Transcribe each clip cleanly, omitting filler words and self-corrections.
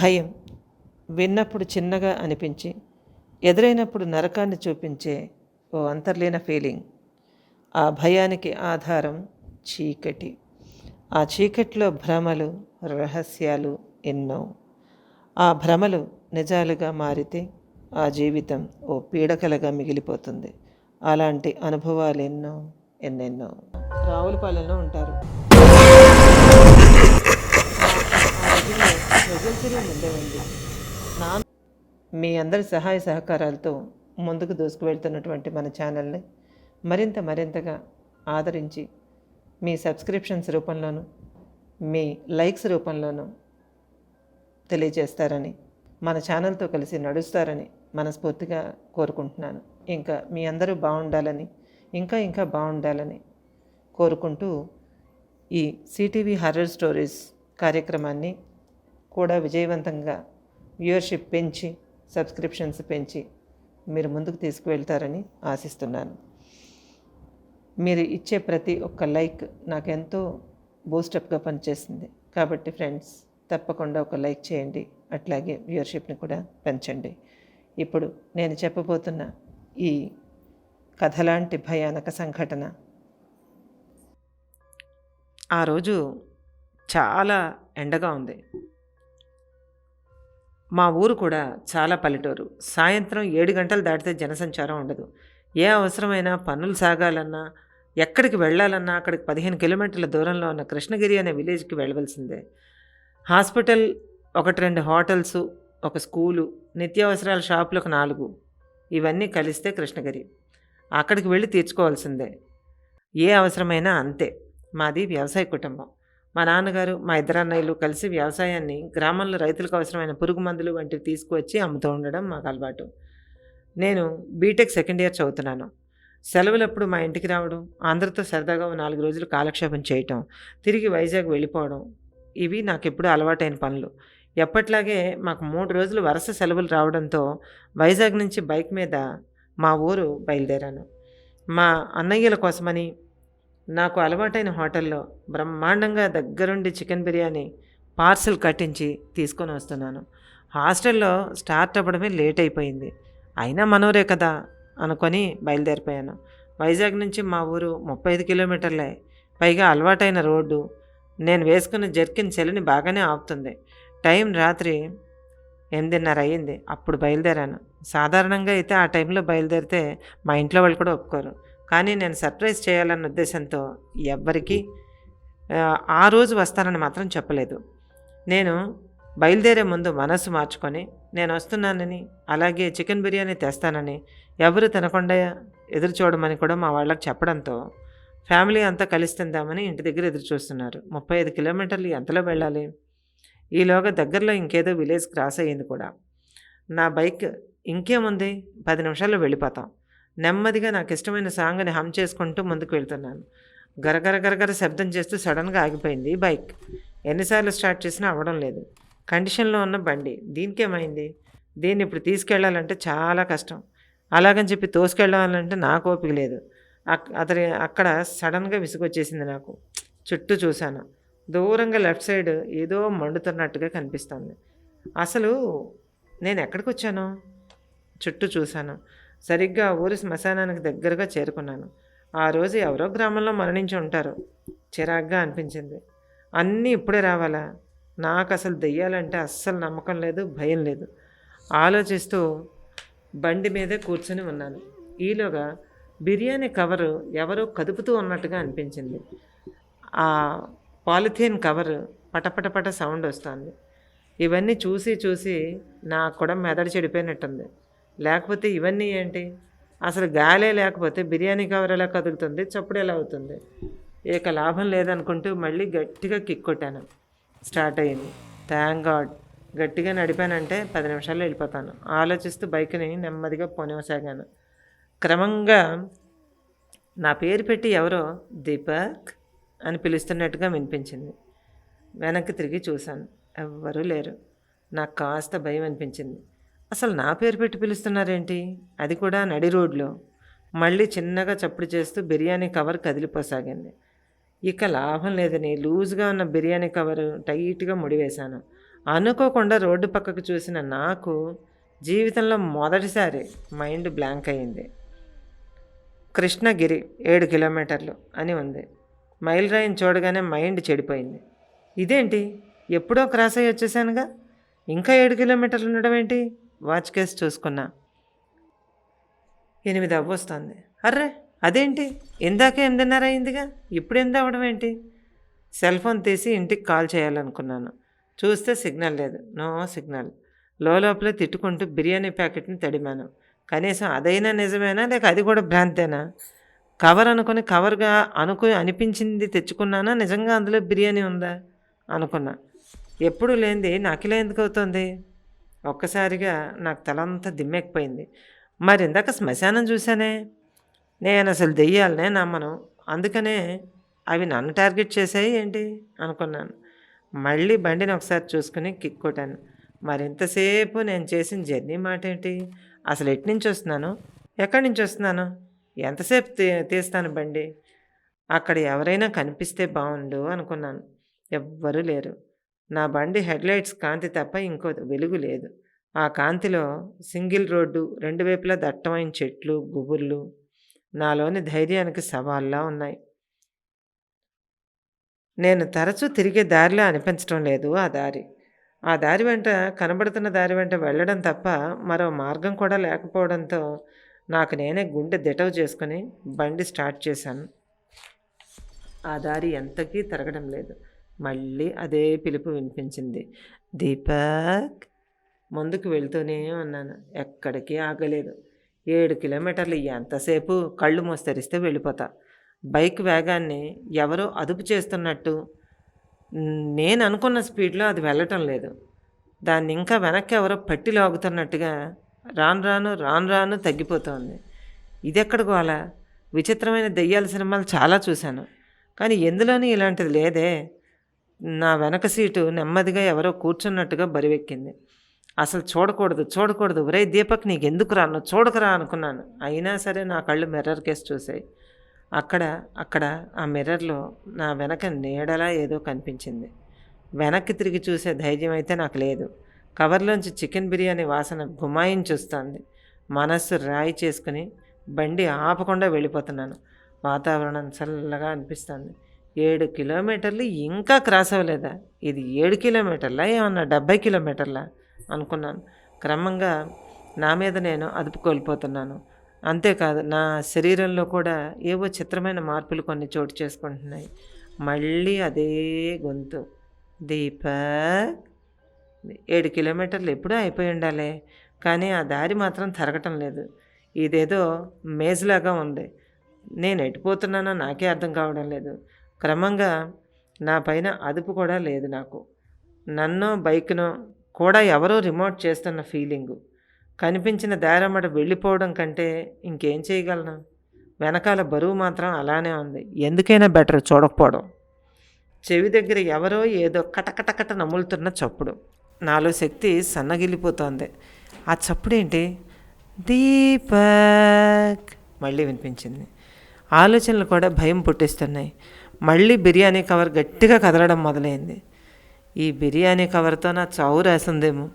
భయం విన్నప్పుడు చిన్నగా అనిపించి ఎదురైనప్పుడు నరకాన్ని చూపించే ఓ అంతర్లీన ఫీలింగ్. ఆ భయానికి ఆధారం చీకటి. ఆ చీకటిలో భ్రమలు, రహస్యాలు ఎన్నో. ఆ భ్రమలు నిజాలుగా మారితే ఆ జీవితం ఓ పీడకలగా మిగిలిపోతుంది. అలాంటి అనుభవాలు ఎన్నెన్నో. రావులపాలెంలో ఉంటారు. ఉండేవండి. మీ అందరి సహాయ సహకారాలతో ముందుకు దూసుకువెళ్తున్నటువంటి మన ఛానల్ని మరింతగా ఆదరించి మీ సబ్స్క్రిప్షన్స్ రూపంలోనూ మీ లైక్స్ రూపంలోనూ తెలియజేస్తారని, మన ఛానల్తో కలిసి నడుస్తారని మనస్ఫూర్తిగా కోరుకుంటున్నాను. ఇంకా మీ అందరూ బాగుండాలని, ఇంకా బాగుండాలని కోరుకుంటూ ఈ సిటీవీ హారర్ స్టోరీస్ కార్యక్రమాన్ని కూడా విజయవంతంగా వ్యూవర్షిప్ పెంచి, సబ్స్క్రిప్షన్స్ పెంచి మీరు ముందుకు తీసుకువెళ్తారని ఆశిస్తున్నాను. మీరు ఇచ్చే ప్రతి ఒక్క లైక్ నాకెంతో బూస్టప్గా పనిచేస్తుంది. కాబట్టి ఫ్రెండ్స్, తప్పకుండా ఒక లైక్ చేయండి, అట్లాగే వ్యూవర్షిప్ని కూడా పెంచండి. ఇప్పుడు నేను చెప్పబోతున్న ఈ కథలాంటి భయానక సంఘటన. ఆ రోజు చాలా ఎండగా ఉంది. మా ఊరు కూడా చాలా పల్లెటూరు. సాయంత్రం 7 గంటలు దాటితే జనసంచారం ఉండదు. ఏ అవసరమైనా పనులు సాగాలన్నా, ఎక్కడికి వెళ్ళాలన్నా అక్కడికి 15 కిలోమీటర్ల దూరంలో ఉన్న కృష్ణగిరి అనే విలేజ్కి వెళ్ళవలసిందే. హాస్పిటల్, 1-2 హోటల్సు, ఒక స్కూలు, నిత్యావసరాల షాపులు ఒక 4, ఇవన్నీ కలిస్తే కృష్ణగిరి. అక్కడికి వెళ్ళి తీర్చుకోవాల్సిందే. ఏ అవసరమైనా అంతే. మాది వ్యవసాయ కుటుంబం. మా నాన్నగారు, మా 2 అన్నయ్యలు కలిసి వ్యవసాయాన్ని, గ్రామంలో రైతులకు అవసరమైన పురుగు మందులు వంటివి తీసుకువచ్చి అమ్ముతూ ఉండడం మాకు అలవాటు. నేను బీటెక్ సెకండ్ ఇయర్ చదువుతున్నాను. సెలవులప్పుడు మా ఇంటికి రావడం, అందరితో సరదాగా 4 రోజులు కాలక్షేపం చేయటం, తిరిగి వైజాగ్ వెళ్ళిపోవడం, ఇవి నాకు ఎప్పుడూ అలవాటైన పనులు. ఎప్పట్లాగే మాకు 3 రోజులు వరుస సెలవులు రావడంతో వైజాగ్ నుంచి బైక్ మీద మా ఊరు బయలుదేరాను. మా అన్నయ్యల కోసమని నాకు అలవాటైన హోటల్లో బ్రహ్మాండంగా దగ్గరుండి చికెన్ బిర్యానీ పార్సల్ కట్టించి తీసుకొని వస్తున్నాను. హాస్టల్లో స్టార్ట్ అవ్వడమే లేట్ అయిపోయింది. అయినా మనూరే కదా అనుకొని బయలుదేరిపోయాను. వైజాగ్ నుంచి మా ఊరు 35 కిలోమీటర్లే. పైగా అలవాటైన రోడ్డు. నేను వేసుకున్న జర్కిన్ చలిని బాగానే ఆపుతుంది. టైం రాత్రి 8:30 అయ్యింది. అప్పుడు బయలుదేరాను. సాధారణంగా అయితే ఆ టైంలో బయలుదేరితే మా ఇంట్లో వాళ్ళు కూడా ఒప్పుకోరు. కానీ నేను సర్ప్రైజ్ చేయాలన్న ఉద్దేశంతో ఎవ్వరికీ ఆ రోజు వస్తానని మాత్రం చెప్పలేదు. నేను బయలుదేరే ముందు మనసు మార్చుకొని నేను వస్తున్నానని, అలాగే చికెన్ బిర్యానీ తెస్తానని, ఎవరు తినకుండా ఎదురు చూడమని కూడా మా వాళ్ళకి చెప్పడంతో ఫ్యామిలీ అంతా కలిసి తిందామని ఇంటి దగ్గర ఎదురు చూస్తున్నారు. 35 కిలోమీటర్లు ఎంతలో వెళ్ళాలి? ఈలోగా దగ్గరలో ఇంకేదో విలేజ్ క్రాస్ అయ్యింది కూడా. నా బైక్ ఇంకేముంది, 10 నిమిషాల్లో వెళ్ళిపోతాం. నెమ్మదిగా నాకు ఇష్టమైన సాంగ్ని హమ్ చేసుకుంటూ ముందుకు వెళ్తున్నాను. గరగర శబ్దం చేస్తూ సడన్గా ఆగిపోయింది బైక్. ఎన్నిసార్లు స్టార్ట్ చేసినా అవ్వడం లేదు. కండిషన్లో ఉన్న బండి, దీనికేమైంది? దీన్ని ఇప్పుడు తీసుకెళ్ళాలంటే చాలా కష్టం. అలాగని చెప్పి తోసుకెళ్ళాలంటే నాకు ఓపిక లేదు. అక్కడ సడన్గా విసుగొచ్చేసింది నాకు. చుట్టూ చూశాను. దూరంగా లెఫ్ట్ సైడ్ ఏదో మండుతున్నట్టుగా కనిపిస్తుంది. అసలు నేను ఎక్కడికి వచ్చాను? చుట్టూ చూశాను. సరిగ్గా ఊరి శ్మశానానికి దగ్గరగా చేరుకున్నాను. ఆ రోజు ఎవరో గ్రామంలో మరణించి ఉంటారు. చిరాగ్గా అనిపించింది. అన్నీ ఇప్పుడే రావాలా? నాకు అసలు దెయ్యాలంటే అస్సలు నమ్మకం లేదు, భయం లేదు. ఆలోచిస్తూ బండి మీదే కూర్చొని ఉన్నాను. ఈలోగా బిర్యానీ కవరు ఎవరో కదుపుతూ ఉన్నట్టుగా అనిపించింది. ఆ పాలిథీన్ కవర్ పటపటపట సౌండ్ వస్తుంది. ఇవన్నీ చూసి నాకు కూడా మెదడు చెడిపోయినట్టుంది. లేకపోతే ఇవన్నీ ఏంటి? అసలు గాలే లేకపోతే బిర్యానీ కవర్ ఎలా కదులుతుంది, చప్పుడు ఎలా అవుతుంది? ఇక లాభం లేదనుకుంటూ మళ్ళీ గట్టిగా కిక్ కొట్టాను. స్టార్ట్ అయ్యింది. Thank God. గట్టిగా నడిపానంటే 10 నిమిషాల్లో వెళ్ళిపోతాను. ఆలోచిస్తూ బైక్ని నెమ్మదిగా పోనివసాగాను. క్రమంగా నా పేరు పెట్టి ఎవరో దీపక్ అని పిలుస్తున్నట్టుగా వినిపించింది. వెనక్కి తిరిగి చూశాను. ఎవ్వరూ లేరు. నాకు కాస్త భయం అనిపించింది. అసలు నా పేరు పెట్టి పిలుస్తున్నారేంటి? అది కూడా నడి రోడ్లో. మళ్ళీ చిన్నగా చప్పుడు చేస్తూ బిర్యానీ కవర్ కదిలిపోసాగింది. ఇక లాభం లేదని లూజ్గా ఉన్న బిర్యానీ కవర్ టైట్గా ముడివేశాను. అనుకోకుండా రోడ్డు పక్కకు చూసిన నాకు జీవితంలో మొదటిసారి మైండ్ బ్లాంక్ అయింది. కృష్ణగిరి 7 కిలోమీటర్లు అని ఉంది. మైల్ రాయిని చూడగానే మైండ్ చెడిపోయింది. ఇదేంటి, ఎప్పుడో క్రాస్ అయ్యి వచ్చేసానుగా, ఇంకా 7 కిలోమీటర్లు ఉండడం ఏంటి? వాచ్ కేసు చూసుకున్నా, 8 అవ్వొస్తుంది. అర్రే అదేంటి, ఇందాకే 8:30 అయిందిగా, ఇప్పుడు 8 అవ్వడం ఏంటి? సెల్ ఫోన్ తీసి ఇంటికి కాల్ చేయాలనుకున్నాను. చూస్తే సిగ్నల్ లేదు, నో సిగ్నల్. లోపలే తిట్టుకుంటూ బిర్యానీ ప్యాకెట్ని తడిమాను. కనీసం అదైనా నిజమేనా, లేక అది కూడా భ్రాంతేనా? కవర్ కవర్గా అనిపించింది తెచ్చుకున్నానా, నిజంగా అందులో బిర్యానీ ఉందా అనుకున్నా. ఎప్పుడు లేనిది నాకిలా ఎందుకు అవుతుంది? ఒక్కసారిగా నాకు తలంతా దిమ్మెక్కిపోయింది. మరి ఇందాక శ్మశానం చూశానే, నేను అసలు దెయ్యాలనే నమ్మను, అందుకనే అవి నన్ను టార్గెట్ చేసాయి ఏంటి అనుకున్నాను. మళ్ళీ బండిని ఒకసారి చూసుకుని కిక్ కొట్టాను. మరింతసేపు నేను చేసిన జర్నీ మాట ఏంటి? అసలు ఎట్నుంచి వస్తున్నాను, ఎక్కడి నుంచి వస్తున్నాను, ఎంతసేపు తీస్తాను బండి? అక్కడ ఎవరైనా కనిపిస్తే బాగుండు అనుకున్నాను. ఎవ్వరూ లేరు. నా బండి హెడ్లైట్స్ కాంతి తప్ప ఇంకో వెలుగు లేదు. ఆ కాంతిలో సింగిల్ రోడ్డు, రెండు వైపులా దట్టమైన చెట్లు, గుబుర్లు నాలోని ధైర్యానికి సవాల్లా ఉన్నాయి. నేను తరచూ తిరిగే దారిలా అనిపించడం లేదు ఆ దారి. ఆ దారి వెంట, కనబడుతున్న దారి వెంట వెళ్ళడం తప్ప మరో మార్గం కూడా లేకపోవడంతో నాకు నేనే గుండె దిటవు చేసుకుని బండి స్టార్ట్ చేశాను. ఆ దారి ఎంతకీ తిరగడం లేదు. మళ్ళీ అదే పిలుపు వినిపించింది, దీపక్. ముందుకు వెళ్తూనే ఉన్నాను, ఎక్కడికి ఆగలేదు. 7 కిలోమీటర్లు ఎంతసేపు? కళ్ళు మూస్తరిస్తే వెళ్ళిపోతా. బైక్ వేగాన్ని ఎవరో అదుపు చేస్తున్నట్టు, నేను అనుకున్న స్పీడ్లో అది వెళ్ళటం లేదు. దాన్ని ఇంకా వెనక్కి ఎవరో పట్టి లాగుతున్నట్టుగా రాను రాను తగ్గిపోతోంది. ఇదెక్కడ గోల? విచిత్రమైన దెయ్యాల సినిమాలు చాలా చూశాను, కానీ ఎందులోనూ ఇలాంటిది లేదే. నా వెనక సీటు నెమ్మదిగా ఎవరో కూర్చున్నట్టుగా బరువెక్కింది. అసలు చూడకూడదు, ఒరే దీపక్, నీకెందుకురా, నువ్వు చూడకురా అనుకున్నాను. అయినా సరే నా కళ్ళు మిర్రర్ కేసి చూసాయి. అక్కడ ఆ మిర్రర్లో నా వెనక నీడలా ఏదో కనిపించింది. వెనక్కి తిరిగి చూసే ధైర్యం అయితే నాకు లేదు. కవర్లోంచి చికెన్ బిర్యానీ వాసన గుమాయించొస్తుంది. మనస్సు రాయి చేసుకుని బండి ఆపకుండా వెళ్ళిపోతున్నాను. వాతావరణం చల్లగా అనిపిస్తుంది. 7 కిలోమీటర్లు ఇంకా క్రాస్ అవ్వలేదా? ఇది 7 కిలోమీటర్లా, ఏమన్నా 70 కిలోమీటర్లా అనుకున్నాను. క్రమంగా నా మీద నేను అదుపు కోల్పోతున్నాను. అంతేకాదు, నా శరీరంలో కూడా ఏవో చిత్రమైన మార్పులు కొన్ని చోటు చేసుకుంటున్నాయి. మళ్ళీ అదే గొంతు, దీపక్. 7 కిలోమీటర్లు ఎప్పుడూ అయిపోయి ఉండాలి, కానీ ఆ దారి మాత్రం తిరగటం లేదు. ఇదేదో మేజ్లాగా ఉంది. నేను ఎటుపోతున్నానో నాకే అర్థం కావడం లేదు. క్రమంగా నా పైన అదుపు కూడా లేదు నాకు. నన్నో బైక్నో కూడా ఎవరో రిమోట్ చేస్తున్న ఫీలింగు. కనిపించిన దారమ్మట వెళ్ళిపోవడం కంటే ఇంకేం చేయగలను? వెనకాల బరువు మాత్రం అలానే ఉంది. ఎందుకైనా బెటర్ చూడకపోవడం. చెవి దగ్గర ఎవరో ఏదో కటకటకట నములుతున్న చప్పుడు. నాలో శక్తి సన్నగిల్లిపోతోంది. ఆ చప్పుడేంటి? దీపక్ మళ్ళీ వినిపించింది. ఆలోచనలు కూడా భయం పుట్టిస్తున్నాయి. మళ్ళీ బిర్యానీ కవర్ గట్టిగా కదలడం మొదలైంది. ఈ బిర్యానీ కవర్తో నా చావు రాసిందేమో.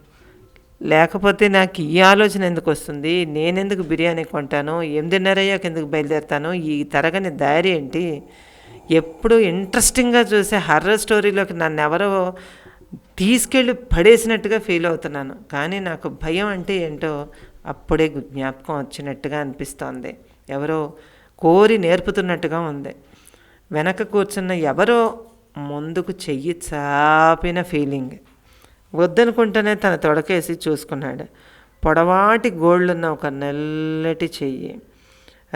లేకపోతే నాకు ఈ ఆలోచన ఎందుకు వస్తుంది? నేనెందుకు బిర్యానీ కొంటాను? 8:30 అయ్యాక ఎందుకు బయలుదేరుతాను? ఈ తరగని దారి ఏంటి? ఎప్పుడు ఇంట్రెస్టింగ్గా చూసే హర్రర్ స్టోరీలోకి నన్ను ఎవరో తీసుకెళ్ళి పడేసినట్టుగా ఫీల్ అవుతున్నాను. కానీ నాకు భయం అంటే ఏంటో అప్పుడే జ్ఞాపకం వచ్చినట్టుగా అనిపిస్తోంది. ఎవరో కోరి నేర్పుతున్నట్టుగా ఉంది. వెనక కూర్చున్న ఎవరో ముందుకు చెయ్యి చాపిన ఫీలింగ్. వద్దనుకుంటూనే తన తొడకేసి చూసుకున్నాడు. పొడవాటి గోళ్ళున్న ఒక నల్లటి చెయ్యి.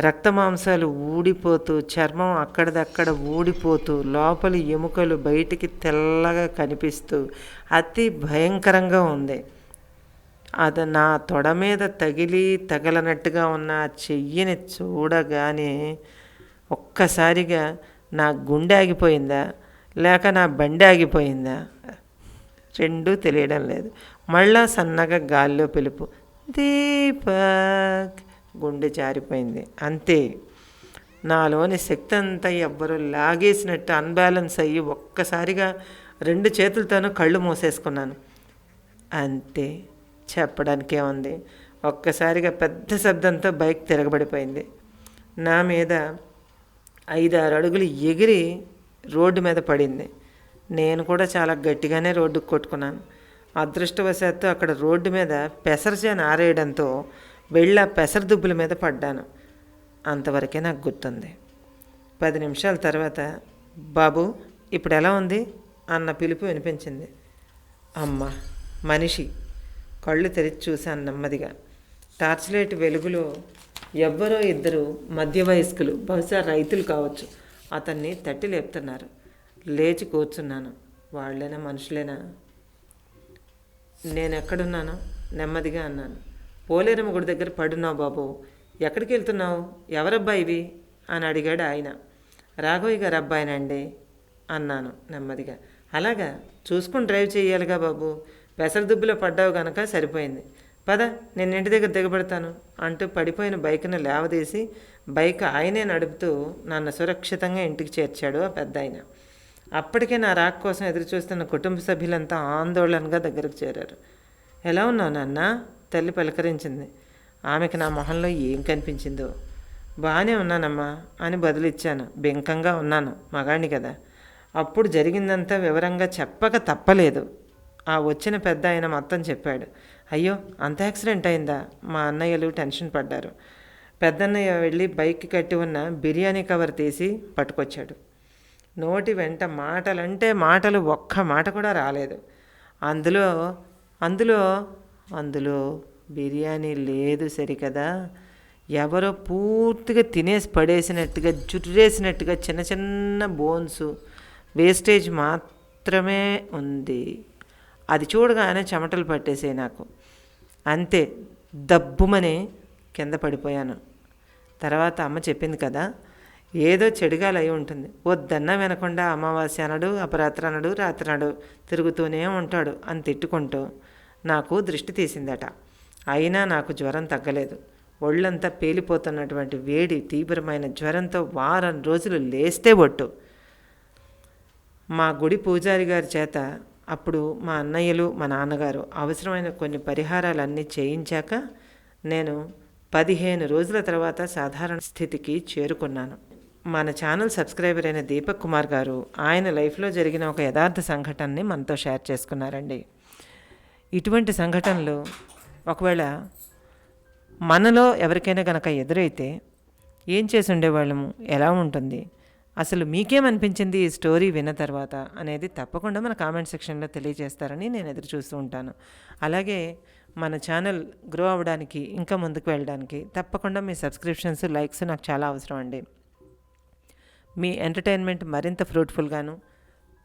రక్తమాంసాలు ఊడిపోతూ, చర్మం అక్కడిదక్కడ ఊడిపోతూ, లోపలి ఎముకలు బయటికి తెల్లగా కనిపిస్తూ అతి భయంకరంగా ఉంది. అది నా తొడ మీద తగలనట్టుగా ఉన్న ఆ చెయ్యిని చూడగానే ఒక్కసారిగా నా గుండె ఆగిపోయిందా, లేక నా బండి ఆగిపోయిందా, రెండూ తెలియడం లేదు. మళ్ళా సన్నగా గాల్లో పిలుపు, దీపక్. గుండె జారిపోయింది. అంతే. నాలోని శక్తి అంతా ఎవ్వరూ లాగేసినట్టు అన్బ్యాలెన్స్ అయ్యి ఒక్కసారిగా 2 చేతులతోనూ కళ్ళు మూసేసుకున్నాను. అంతే, చెప్పడానికే ఉంది. ఒక్కసారిగా పెద్ద శబ్దంతో బైక్ తిరగబడిపోయింది. నా మీద 5-6 అడుగులు ఎగిరి రోడ్డు మీద పడింది. నేను కూడా చాలా గట్టిగానే రోడ్డుకు కొట్టుకున్నాను. అదృష్టవశాత్తు అక్కడ రోడ్డు మీద పెసరచేను ఆరేయడంతో వెళ్ళి ఆ పెసర దుబ్బుల మీద పడ్డాను. అంతవరకే నాకు గుర్తుంది. 10 నిమిషాల తర్వాత, బాబు ఇప్పుడు ఎలా ఉంది అన్న పిలుపు వినిపించింది. అమ్మ, మనిషి. కళ్ళు తెరిచి చూశాను నెమ్మదిగా. టార్చ్ లైట్ వెలుగులో ఎవ్వరో ఇద్దరు మధ్య వయస్కులు, బహుశా రైతులు కావచ్చు, అతన్ని తట్టి లేపుతున్నారు. లేచి కూర్చున్నాను. వాళ్ళేనా, మనుషులేనా? నేను ఎక్కడున్నాను? నెమ్మదిగా అన్నాను. పోలేరమ్మ గుడి దగ్గర పడున్నావు బాబు. ఎక్కడికి వెళ్తున్నావు? ఎవరబ్బా ఇవి అని అడిగాడు ఆయన. రాఘవయ్య గారు అబ్బాయినండి అన్నాను నెమ్మదిగా. అలాగా, చూసుకుని డ్రైవ్ చేయాలిగా బాబు. పెసర దుబ్బులో పడ్డావు గనక సరిపోయింది. పద, నేను ఇంటి దగ్గర దిగబడతాను అంటూ పడిపోయిన బైక్ను లేవదీసి బైక్ ఆయనే నడుపుతూ నన్ను సురక్షితంగా ఇంటికి చేర్చాడు ఆ పెద్ద ఆయన. అప్పటికే నా రాక కోసం ఎదురు చూస్తున్న కుటుంబ సభ్యులంతా ఆందోళనగా దగ్గరకు చేరారు. ఎలా ఉన్నావు నాన్న? తల్లి పలకరించింది. ఆమెకు నా మొహంలో ఏం కనిపించిందో. బాగానే ఉన్నానమ్మా అని బదులిచ్చాను. బెంకంగా ఉన్నాను, మగాణ్ణి కదా. అప్పుడు జరిగిందంతా వివరంగా చెప్పక తప్పలేదు. ఆ వచ్చిన పెద్ద ఆయన మొత్తం చెప్పాడు. అయ్యో, అంత యాక్సిడెంట్ అయిందా? మా అన్నయ్యలు టెన్షన్ పడ్డారు. పెద్దన్నయ్య వెళ్ళి బైక్కి కట్టి ఉన్న బిర్యానీ కవర్ తీసి పట్టుకొచ్చాడు. నోటి వెంట మాటలంటే మాటలు, ఒక్క మాట కూడా రాలేదు. అందులో అందులో అందులో బిర్యానీ లేదు సరికదా. ఎవరో పూర్తిగా తినేసి పడేసినట్టుగా, జుర్రేసినట్టుగా చిన్న చిన్న బోన్స్, వేస్టేజ్ మాత్రమే ఉంది. అది చూడగానే చెమటలు పట్టేసాయి నాకు. అంతే, దబ్బుమని కింద పడిపోయాను. తర్వాత అమ్మ చెప్పింది కదా, ఏదో చెడుగాలు అయి ఉంటుంది. వద్దన్నా వినకుండా అమావాస్య అనడు, అపరాత్రి అనడు, రాత్రి అనడు, తిరుగుతూనే ఉంటాడు అని తిట్టుకుంటూ నాకు దృష్టి తీసిందట. అయినా నాకు జ్వరం తగ్గలేదు. ఒళ్ళంతా పేలిపోతున్నటువంటి వేడి తీవ్రమైన జ్వరంతో వారం రోజులు లేస్తే ఒట్టు. మా గుడి పూజారి గారి చేత అప్పుడు మా అన్నయ్యలు, మా నాన్నగారు అవసరమైన కొన్ని పరిహారాలన్నీ చేయించాక నేను 15 రోజుల తర్వాత సాధారణ స్థితికి చేరుకున్నాను. మన ఛానల్ సబ్స్క్రైబర్ అయిన దీపక్ కుమార్ గారు ఆయన లైఫ్లో జరిగిన ఒక యథార్థ సంఘటనని మనతో షేర్ చేసుకున్నారండి. ఇటువంటి సంఘటనలు ఒకవేళ మనలో ఎవరికైనా కనుక ఎదురైతే ఏం చేసి ఉండేవాళ్ళము, ఎలా ఉంటుంది, అసలు మీకేమనిపించింది ఈ స్టోరీ విన్న తర్వాత అనేది తప్పకుండా మన కామెంట్ సెక్షన్లో తెలియజేస్తారని నేను ఎదురు చూస్తూ ఉంటాను. అలాగే మన ఛానల్ గ్రో అవ్వడానికి, ఇంకా ముందుకు వెళ్ళడానికి తప్పకుండా మీ సబ్స్క్రిప్షన్స్, లైక్స్ నాకు చాలా అవసరం అండి. మీ ఎంటర్టైన్మెంట్ మరింత ఫ్రూట్ఫుల్గాను,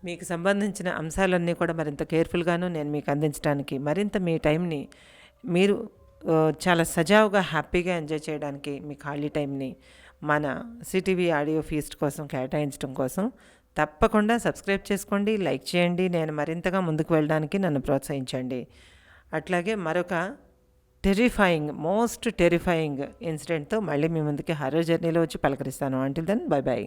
మీకు సంబంధించిన అంశాలన్నీ కూడా మరింత కేర్ఫుల్గాను నేను మీకు అందించడానికి, మరింత మీ టైంని మీరు చాలా సజావుగా, హ్యాపీగా ఎంజాయ్ చేయడానికి మీ ఖాళీ టైంని మన సిటీవీ ఆడియో ఫీస్ట్ కోసం కేటాయించడం కోసం తప్పకుండా సబ్స్క్రైబ్ చేసుకోండి, లైక్ చేయండి. నేను మరింతగా ముందుకు వెళ్ళడానికి నన్ను ప్రోత్సహించండి. అట్లాగే మరొక మోస్ట్ టెరిఫైయింగ్ ఇన్సిడెంట్తో మళ్ళీ మీ ముందుకి హర్రర్ జర్నీలో వచ్చి పలకరిస్తాను. Until then, bye by.